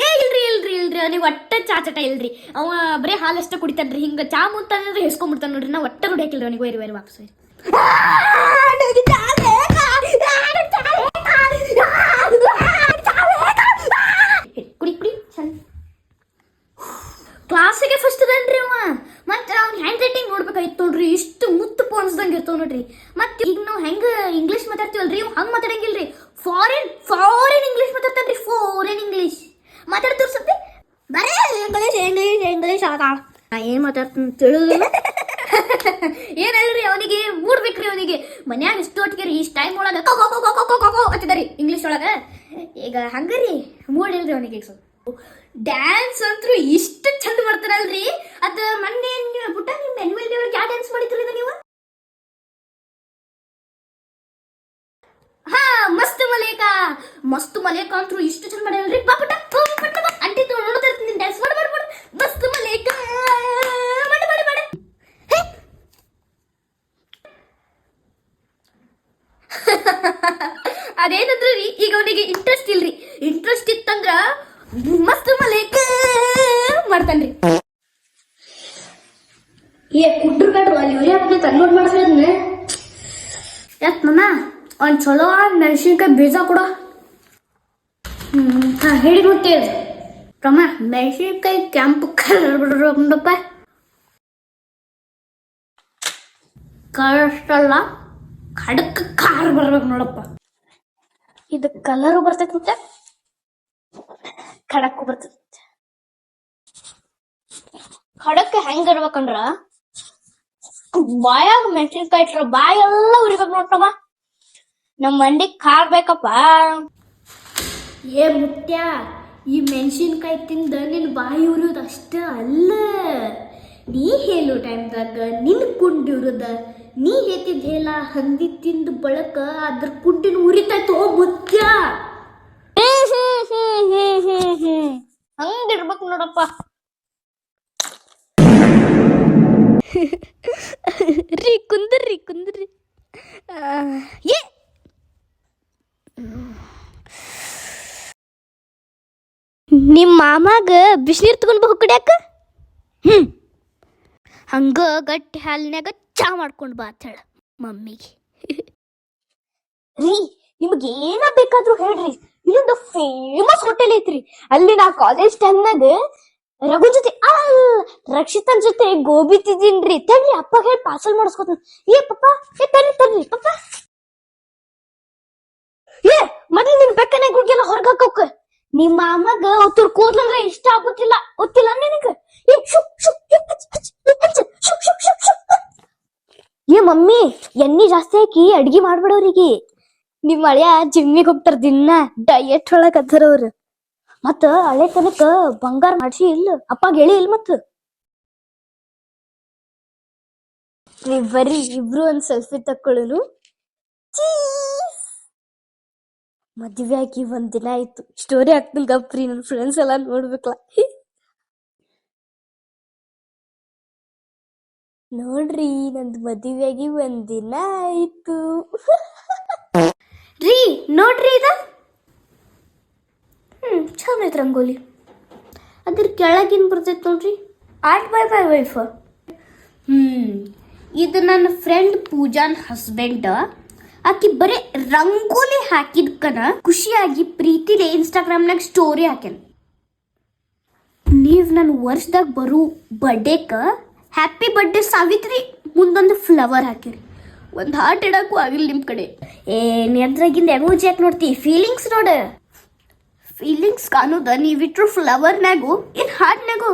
ಏ ಇಲ್ರಿ ಇಲ್ರಿ ಇಲ್ರಿ ನೀವು ಒಟ್ಟ ಚಾಚಟ ಇಲ್ರಿ. ಅವ ಬರೀ ಹಾಲು ಅಷ್ಟ ಕುಡಿತಾನ್ರಿ. ಹಿಂಗ ಚಾ ಮುಂತಾನಂದ್ರೆ ಹೆಸ್ಕೊಂಡ್ಬಿಡ್ತಾನ ನೋಡ್ರಿ. ನಾ ಒಟ್ಟ ರೂಢಿ ಹಾಕಿಲ್ರಿ ಅವನಿಗೆ. ವೈರಿ ವಾಪಸ್ ಕುಡಿ ಕುಡಿ ಚಂದ. ಕ್ಲಾಸಿಗೆ ಫಸ್ಟ್ ಅದನ್ರಿ ಅವ. ಮತ್ತೆ ಅವ್ನ ಹ್ಯಾಂಡ್ ರೈಟಿಂಗ್ ನೋಡ್ಬೇಕಾಯ್ತು ನೋಡ್ರಿ. ಇಷ್ಟು ಮುತ್ತು ಪೋಣಿಸ್ದಂಗೆ ಇರ್ತಾವ ನೋಡ್ರಿ. ಮತ್ತೆ ಈಗ ನಾವು ಹೆಂಗ ಇಂಗ್ಲೀಷ್ ಮಾತಾಡ್ತೀವಲ್ರಿ, ಇವ್ ಹಂಗೆ ಮಾತಾಡಂಗಿಲ್ರಿ. ಫಾರಿನ್ ಇಂಗ್ಲೀಷ್ ಮಾತಾಡ್ತಾನ್ರಿ. ಫಾರಿನ್ ಇಂಗ್ಲೀಷ್ ಮಾತಾಡ್ತಿರ್ ಸದ್ಯ ಬರೇ ಇಂಗ್ಲೀಷ್ ಇಂಗ್ಲೀಷ್ ಇಂಗ್ಲೀಷ್ ಆತಾಳ. ನಾ ಏನ್ ಮಾತಾಡ್ತೀನಿ ತಿಳಿದಿಲ್ಲ. ಏನಲ್ರಿ ಅವನಿಗೆ ಮೂಡ್ಬೇಕ್ರಿ. ಅವನಿಗೆ ಮನ್ಯಾಗ ಇಷ್ಟು ಒಟ್ಟಿಗೆ ರೀ ಇಷ್ಟು ಟೈಮ್ ಒಳಗೆ ಹತ್ತಿದಾರಿ ಇಂಗ್ಲೀಷ್ ಒಳಗೆ. ಈಗ ಹಂಗರಿ ಮೂಡಿಲ್ರಿ ಅವನಿಗೆ. ಸ್ವಲ್ಪ ಡ್ಯಾನ್ಸ್ ಅಂತೂ ಇಷ್ಟು ಚಂದ ಮಾಡ್ತಾರಲ್ರಿ. ಅದ ಮೊನ್ನೆ ಪುಟ್ಟ ನಿಮ್ಮ ಆನ್ಯುವಲ್ ಡೇ ಒಳಗೆ ಯಾವ ಡ್ಯಾನ್ಸ್ ಮಾಡಿದ್ರಿ ನೀವು? ಹಾ ಮಸ್ತ್ ಮಲೇಕಾ. ಮಸ್ತ್ ಮಲೇಕಾ ಅಂತೂ ಇಷ್ಟು ಚಂದ ಮಾಡ್ಯಾರಲ್ರಿ. ಪಾಪಟ ಅಂಟಿ ನೋಡ್ತಾ ಇರ್ತೀನಿ ಡ್ಯಾನ್ಸ್ ಮಾಡಿ ಮಾಡಿ ಮಾಡಿ. ಮಸ್ತ್ ಮಲೇಕಾ ಮಾಡಿ ಮಾಡಿ ಮಾಡಿ. ಅದೇನಂದ್ರಿ ಈಗ ಅವನಿಗೆ ಇಂಟ್ರೆಸ್ಟ್ ಇಲ್ರಿ. ಇಂಟ್ರೆಸ್ಟ್ ಇತ್ತಂದ್ರ ಮಸ್ತ್ ಮಲೇಕಾ ಮಾಡ್ತಾನ್ರಿ. ಏ ಕುಡ್ರು ಕಡ್ರು ಅಲ್ಲಿ ಇವ್ರಿ ಹಾಕಿ ಕನ್ವರ್ಟ್ ಮಾಡ್ಸಿದ್ನ. ಯಾಕೆ ಮಮ್ಮ ಒಂದು ಚಲೋ ಮೆಣಸಿನ್ಕಾಯಿ ಬೀಜ ಕೊಡ. ಹೇಳಿ ಮತ್ತೆ ತಮ್ಮ ಮೆಣಸಿನ್ಕಾಯಿ ಕೆಂಪು ಕಲರ್ ಬಿಡ್ರಪ್ಪ. ಕಷ್ಟಲ್ಲ ಖಡಕ್ ಖಾರ ಬರ್ಬೇಕು ನೋಡಪ್ಪ. ಇದು ಕಲರು ಬರ್ತೈತೆ ಖಡಕ್ಕು ಬರ್ತೈತೆ. ಖಡಕ್ ಹೆಂಗ ಇರ್ಬೇಕಂದ್ರ ಬಾಯಾಗ ಮೆಣಸಿನ್ಕಾಯಿ ಇಟ್ರ ಬಾಯ್ ಎಲ್ಲ ಉರಿಬೇಕು ನೋಡ್ತಮ್ಮ. ನಮ್ಮ ಮಂಡಿ ಖಾರ ಬೇಕಪ್ಪ. ಏ ಮುತ್ಯ, ಈ ಮೆಣಸಿನ್ಕಾಯಿ ತಿಂದ ನಿನ್ ಬಾಯಿ ಉರಿಯೋದು ಅಷ್ಟ ಅಲ್ಲ. ನೀ ಹೇಳೋ ಟೈಮ್ದಾಗ ನಿನ್ ಕುಂಡಿರುದ. ನೀ ಹೇತಿದ್ ಹೇಳ ಹಂದಿ ತಿಂದ ಬಳಕ ಅದ್ರ ಕುಂಡಿನ ಉರಿತಾಯ್ತು. ಓ ಮುತ್ಯ, ಹಂಗಿರ್ಬೇಕು ನೋಡಪ್ಪ. ರೀ ಕುಂದ್ರಿ ಕುಂದ್ರಿ. ಏ ನಿಮ್ಮ ಮಾಮಾಗ ಬಿಸಿನೀರು ತಗೊಂಡ್ ಬಹು ಕಡ್ಯಾಕ. ಹಂಗ ಗಟ್ಟಿ ಹಾಲಿನ್ಯಾಗ ಚಾ ಮಾಡ್ಕೊಂಡ್ ಬಾ ಅಂತ ಹೇಳ ಮಮ್ಮಿಗೆ. ರೀ ನಿಮ್ಗೆ ಏನ ಬೇಕಾದ್ರೂ ಹೇಳ್ರಿ. ಇಲ್ಲೊಂದು ಫೇಮಸ್ ಹೋಟೆಲ್ ಐತ್ರಿ. ಅಲ್ಲಿ ನಾ ಕಾಲೇಜ್ ಟೈಮ್ನಾಗ ರಘು ಜೊತೆ ರಕ್ಷಿತನ್ ಜೊತೆ ಗೋಬಿ ತಿಂದಿನ್ರಿ. ತಡ್ರಿ ಅಪ್ಪ ಹೇಳಿ ಪಾರ್ಸಲ್ ಮಾಡಿಸ್ಕೊತ. ಏ ಪಪ್ಪ ಏ ತರ್ರಿ ಪಪ್ಪ. ಏ ಮೊದ್ಲು ನಿನ್ ಬೆಕ್ಕನೆ ಗುಡ್ಗೆಲ್ಲ ಹೊರಗಾಕ. ನಿಮ್ಮ ಅಮ್ಮಗ ಒತ್ತುರ್ ಕೂದ್ಲಂದ್ರೆ ಇಷ್ಟ ಆಗುತ್ತಿಲ್ಲ ಗೊತ್ತಿಲ್ಲ ನಿನಗ. ಏ ಮಮ್ಮಿ ಎಣ್ಣಿ ಜಾಸ್ತಿ ಹಾಕಿ ಅಡ್ಗಿ ಮಾಡ್ಬಿಡೋರಿಗೆ. ನಿಮ್ ಹಳೆಯ ಜಿಮ್ಮಿಗೆ ಹೋಗ್ತಾರ ದಿನ. ಡಯಟ್ ಒಳಗ್ ಅದಾರ ಅವ್ರು. ಮತ್ತ ಹಳೆ ತನಕ ಬಂಗಾರ ಮಾಡ್ಸಿ ಇಲ್ಲ ಅಪ್ಪಾಗ ಹೇಳಿ ಇಲ್ಲ. ಮತ್ತ ನೀವ್ ಬರ್ರಿ ಇಬ್ರು ಒಂದ್ ಸೆಲ್ಫಿ ತಕ್ಕೊಳ್ಳೋನು. ಮದ್ವೆ ಆಗಿ ಒಂದ್ ದಿನ ಆಯ್ತು. ಸ್ಟೋರಿ ಹಾಕ್ತಿಲ್ ಗಪ್ರಿ. ನನ್ ಫ್ರೆಂಡ್ಸ್ ಎಲ್ಲಾ ನೋಡ್ಬೇಕಲ್ಲ. ನೋಡ್ರಿ ನಂದು ಮದ್ವೆ ಆಗಿ ಒಂದ್ ದಿನ ಆಯ್ತು. ರೀ ನೋಡ್ರಿ ಇದ ಚಂದ ಐತ್ ರಂಗೋಲಿ. ಅದ್ರ ಕೆಳಗಿನ್ ಬರ್ತೈತ್ ನೋಡ್ರಿ ಆರ್ಟ್ ಬೈ ಬೈ ವೈಫ್. ಇದು ನನ್ನ ಫ್ರೆಂಡ್ ಪೂಜಾನ್ ಹಸ್ಬೆಂಡ್. ಆಕಿ ಬರೀ ರಂಗೋಲಿ ಹಾಕಿದ್ಕನ ಖುಷಿಯಾಗಿ ಪ್ರೀತಿಲೆ ಇನ್ಸ್ಟಾಗ್ರಾಮ್ನಾಗ ಸ್ಟೋರಿ ಹಾಕ್ಯಾನ. ನೀವ್ ನನ್ನ ವರ್ಷದಾಗ ಬರೋ ಬರ್ಡೇಕ ಹ್ಯಾಪಿ ಬರ್ಡೇ ಸಾವಿತ್ರಿ ಮುಂದೊಂದು ಫ್ಲವರ್ ಹಾಕಿರಿ. ಒಂದು ಹಾರ್ಟ್ ಇಡಕ್ಕೂ ಆಗಿಲ್ಲ ನಿಮ್ ಕಡೆ. ನೀ ಅದ್ರಾಗಿಂದ ಎಮೋಜಿ ಯಾಕೆ ನೋಡ್ತಿ? ಫೀಲಿಂಗ್ಸ್ ನೋಡ. ಫೀಲಿಂಗ್ಸ್ ಕಾಣೋದ ನೀವಿಟ್ರು ಫ್ಲವರ್ನಾಗು ಇನ್ ಹಾರ್ಟ್ನಾಗು.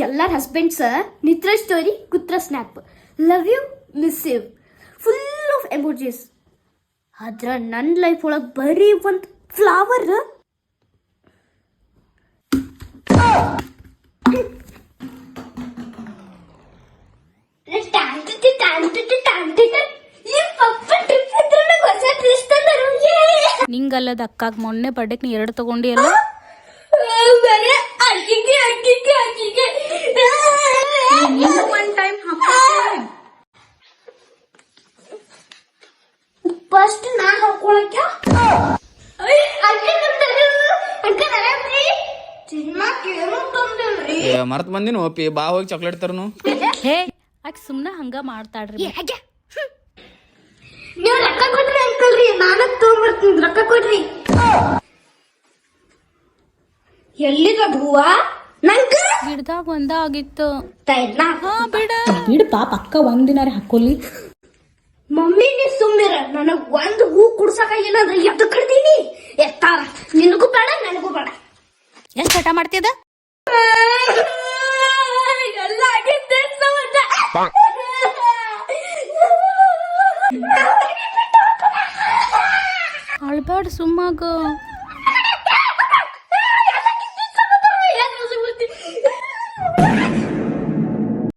ಎಲ್ಲಾರ ಹಸ್ಬೆಂಡ್ಸ್ ನಿತ್ರ ಸ್ಟೋರಿ ಕುತ್ರ snap love you miss you full of emojis. ಆದ್ರ ನನ್ನ ಲೈಫ್ ಒಳಗೆ ಬರೀ ಒಂದು ಫ್ಲವರ್. ನಿಂಗಲ್ಲದ ಅಕ್ಕಾಗ ಮೊನ್ನೆ ಬರ್ಡೇಕ್ ನೀ 2 ತಗೊಂಡಿ ಅಲ್ಲ. ಉಪ್ಪ ಫಸ್ಟ್ ನಾ ಹಾಕೊಳಕ್ಕೆ ಮರ್ತ್ ಬಂದಿನ ಓಪಿ ಬಾ ಹೋಗಿ ಚಾಕ್ಲೇಟ್ ತರನು. ಹೇ ಆಕೆ ಸುಮ್ಮನೆ ಹಂಗ ಮಾಡ್ತಾಳ್ರಿ. ನೀವು ರೊಕ್ಕ ಕೊಟ್ರಿ ಅಂಕಲ್ರಿ, ನಾನು ತಗೊಂಡ್ಬರ್ತೀನಿ. ರೊಕ್ಕ ಕೊಡ್ರಿ. ಎಲ್ಲಿದ ಹೂವ ನಂಗ ಗಿಡದಾಗ ಒಂದ ಆಗಿತ್ತು. ಹಾ ಬಿಡ ಬಿಡು ಪಾಪ ಅಕ್ಕ ಒಂದಿನಾರ ಹಾಕೋಲಿ. ಮಮ್ಮಿ ನೀ ಸುಮ್ಮಿರ, ನನಗ್ ಒಂದ್ ಹೂ ಕುಡ್ಸಕ ಏನಂದ್ರೆ ಎದ್ದು ಕಡ್ದೀನಿ ಎತ್ತಾರ. ನಿನಗೂ ಬೇಡ ನನಗೂ ಬೇಡ. ಎಷ್ಟ್ ಹಠ ಮಾಡ್ತಿದ? ಎಲ್ಲ ಆಗಿದ್ದೆ ಅಳ್ಬ್ಯಾಡ ಸುಮ್ಮಾಗ.